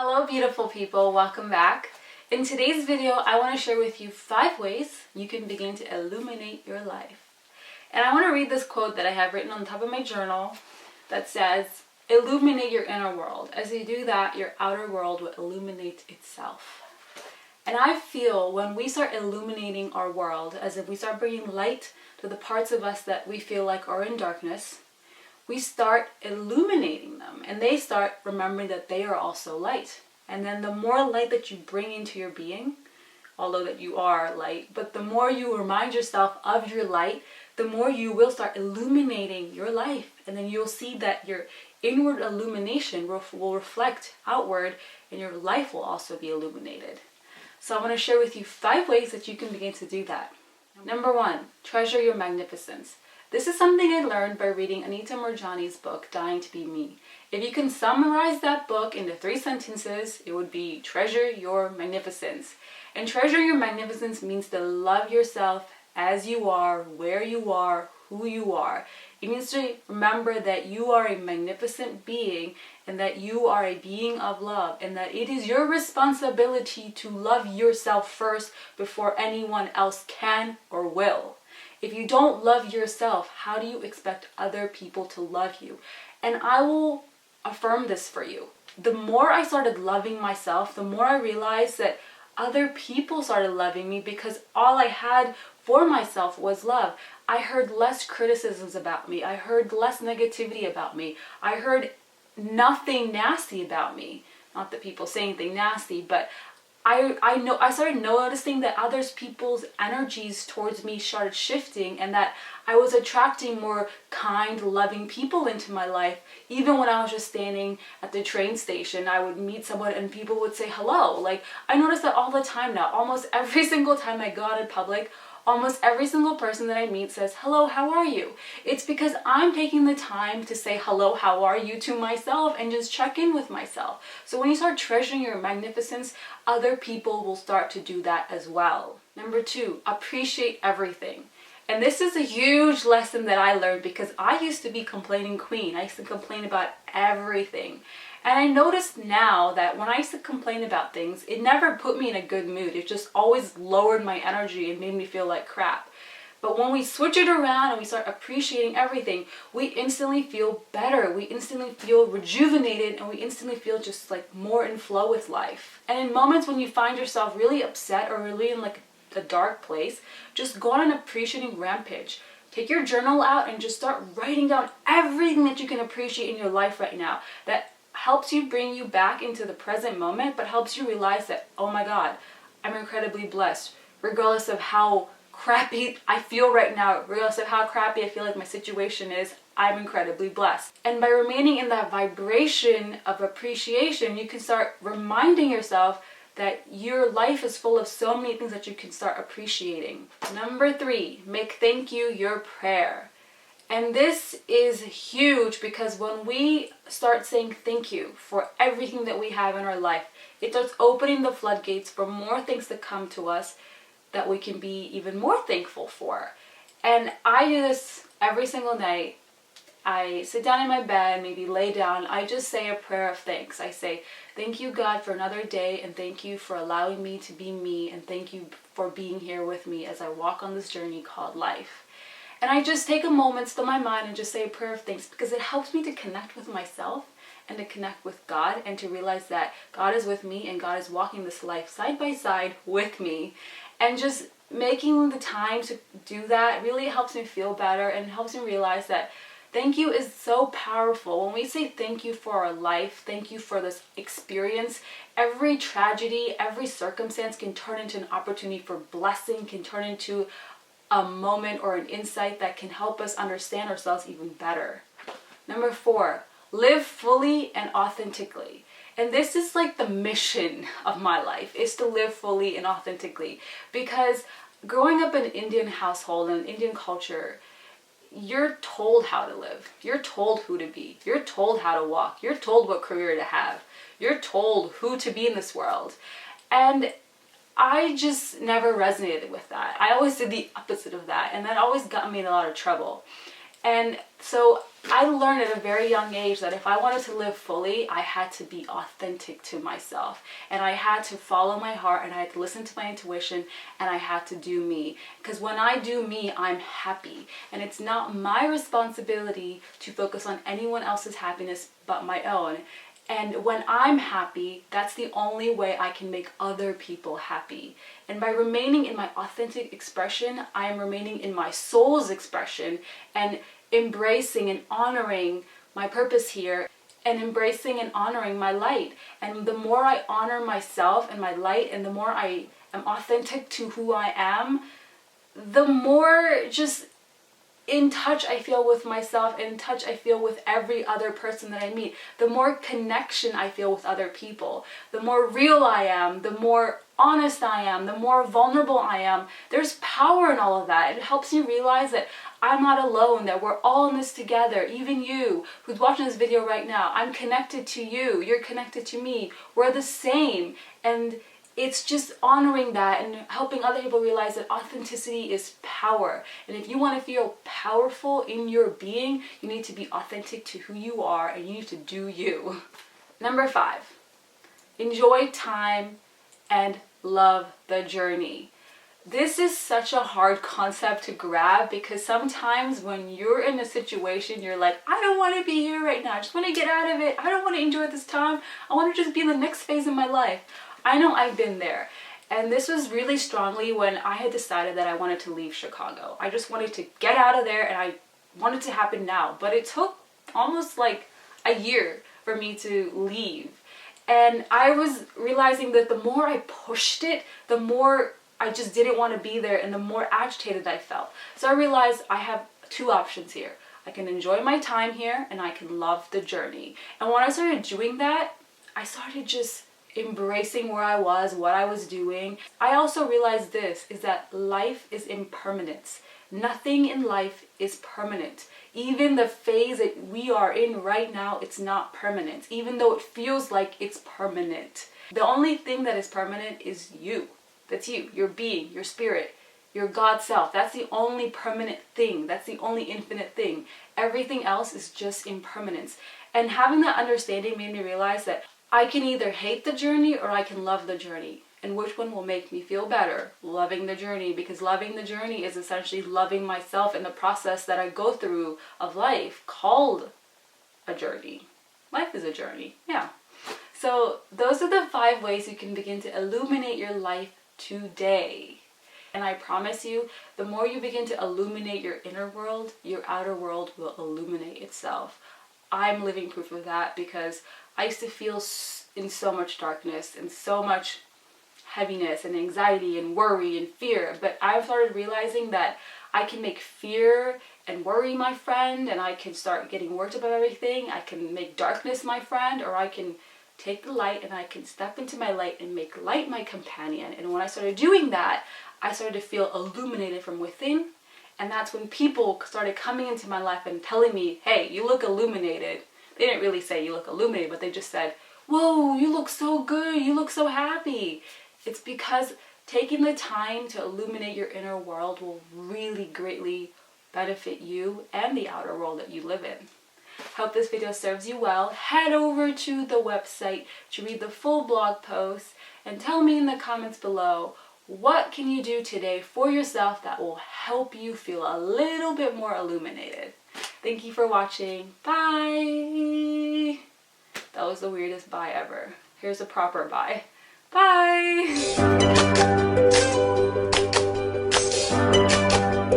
Hello beautiful people, welcome back. In today's video, I want to share with you 5 ways you can begin to illuminate your life. And I want to read this quote that I have written on the top of my journal that says, illuminate your inner world. As you do that, your outer world will illuminate itself. And I feel when we start illuminating our world, as if we start bringing light to the parts of us that we feel like are in darkness, we start illuminating them and they start remembering that they are also light. And then the more light that you bring into your being, although that you are light, but the more you remind yourself of your light, the more you will start illuminating your life. And then you'll see that your inward illumination will reflect outward and your life will also be illuminated. So I want to share with you 5 ways that you can begin to do that. Number 1, treasure your magnificence. This is something I learned by reading Anita Moorjani's book, Dying to Be Me. If you can summarize that book into 3 sentences, it would be treasure your magnificence. And treasure your magnificence means to love yourself as you are, where you are, who you are. It means to remember that you are a magnificent being and that you are a being of love and that it is your responsibility to love yourself first before anyone else can or will. If you don't love yourself, how do you expect other people to love you? And I will affirm this for you. The more I started loving myself, the more I realized that other people started loving me because all I had for myself was love. I heard less criticisms about me. I heard less negativity about me. I heard nothing nasty about me. Not that people say anything nasty, but I started noticing that other people's energies towards me started shifting and that I was attracting more kind, loving people into my life. Even when I was just standing at the train station, I would meet someone and people would say hello. Like, I notice that all the time now. Almost every single time I go out in public, almost every single person that I meet says, hello, how are you? It's because I'm taking the time to say hello, how are you to myself and just check in with myself. So when you start treasuring your magnificence, other people will start to do that as well. Number 2, appreciate everything. And this is a huge lesson that I learned because I used to be complaining queen. I used to complain about everything. And I noticed now that when I used to complain about things, it never put me in a good mood. It just always lowered my energy and made me feel like crap. But when we switch it around and we start appreciating everything, we instantly feel better. We instantly feel rejuvenated and we instantly feel just like more in flow with life. And in moments when you find yourself really upset or really in like a dark place, just go on an appreciating rampage. Take your journal out and just start writing down everything that you can appreciate in your life right now. That helps you bring you back into the present moment, but helps you realize that, oh my God, I'm incredibly blessed. Regardless of how crappy I feel right now, regardless of how crappy I feel like my situation is, I'm incredibly blessed. And by remaining in that vibration of appreciation, you can start reminding yourself that your life is full of so many things that you can start appreciating. Number 3, make thank you your prayer. And this is huge because when we start saying thank you for everything that we have in our life, it starts opening the floodgates for more things to come to us that we can be even more thankful for. And I do this every single night. I sit down in my bed, maybe lay down, I just say a prayer of thanks. I say, thank you God for another day and thank you for allowing me to be me and thank you for being here with me as I walk on this journey called life. And I just take a moment, still my mind, and just say a prayer of thanks because it helps me to connect with myself and to connect with God and to realize that God is with me and God is walking this life side by side with me. And just making the time to do that really helps me feel better and helps me realize that thank you is so powerful. When we say thank you for our life, thank you for this experience, every tragedy, every circumstance can turn into an opportunity for blessing, can turn into a moment or an insight that can help us understand ourselves even better. Number 4, live fully and authentically. And this is like the mission of my life, is to live fully and authentically. Because growing up in an Indian household and Indian culture, you're told how to live. You're told who to be. You're told how to walk. You're told what career to have. You're told who to be in this world. And I just never resonated with that. I always did the opposite of that, and that always got me in a lot of trouble. And so I learned at a very young age that if I wanted to live fully, I had to be authentic to myself. And I had to follow my heart, and I had to listen to my intuition, and I had to do me. Because when I do me, I'm happy. And it's not my responsibility to focus on anyone else's happiness but my own. And when I'm happy, that's the only way I can make other people happy. And by remaining in my authentic expression, I am remaining in my soul's expression and embracing and honoring my purpose here and embracing and honoring my light. And the more I honor myself and my light, and the more I am authentic to who I am, the more just in touch I feel with myself, in touch I feel with every other person that I meet, the more connection I feel with other people, the more real I am, the more honest I am, the more vulnerable I am. There's power in all of that. It helps you realize that I'm not alone, that we're all in this together. Even you who's watching this video right now, I'm connected to you, you're connected to me, we're the same. And it's just honoring that and helping other people realize that authenticity is power. And if you want to feel powerful in your being, you need to be authentic to who you are, and you need to do you. Number 5, enjoy time and love the journey. This is such a hard concept to grab, because sometimes when you're in a situation, you're like, I don't want to be here right now. I just want to get out of it. I don't want to enjoy this time. I want to just be in the next phase of my life. I know I've been there. And this was really strongly when I had decided that I wanted to leave Chicago. I just wanted to get out of there, and I wanted to happen now. But it took almost like a year for me to leave. And I was realizing that the more I pushed it, the more I just didn't want to be there, and the more agitated I felt. So I realized I have 2 options here. I can enjoy my time here, and I can love the journey. And when I started doing that, I started just embracing where I was, what I was doing. I also realized this, is that life is impermanence. Nothing in life is permanent. Even the phase that we are in right now, it's not permanent, even though it feels like it's permanent. The only thing that is permanent is you. That's you, your being, your spirit, your God self. That's the only permanent thing. That's the only infinite thing. Everything else is just impermanence. And having that understanding made me realize that I can either hate the journey or I can love the journey. And which one will make me feel better? Loving the journey, because loving the journey is essentially loving myself in the process that I go through of life, called a journey. Life is a journey, yeah. So those are the 5 ways you can begin to illuminate your life today. And I promise you, the more you begin to illuminate your inner world, your outer world will illuminate itself. I'm living proof of that, because I used to feel in so much darkness and so much heaviness and anxiety and worry and fear. But I've started realizing that I can make fear and worry my friend, and I can start getting worked up about everything. I can make darkness my friend, or I can take the light and I can step into my light and make light my companion. And when I started doing that, I started to feel illuminated from within. And that's when people started coming into my life and telling me, hey, you look illuminated. They didn't really say you look illuminated, but they just said, whoa, you look so good. You look so happy. It's because taking the time to illuminate your inner world will really greatly benefit you and the outer world that you live in. Hope this video serves you well. Head over to the website to read the full blog post, and tell me in the comments below, what can you do today for yourself that will help you feel a little bit more illuminated? Thank you for watching. Bye! That was the weirdest bye ever. Here's a proper bye. Bye!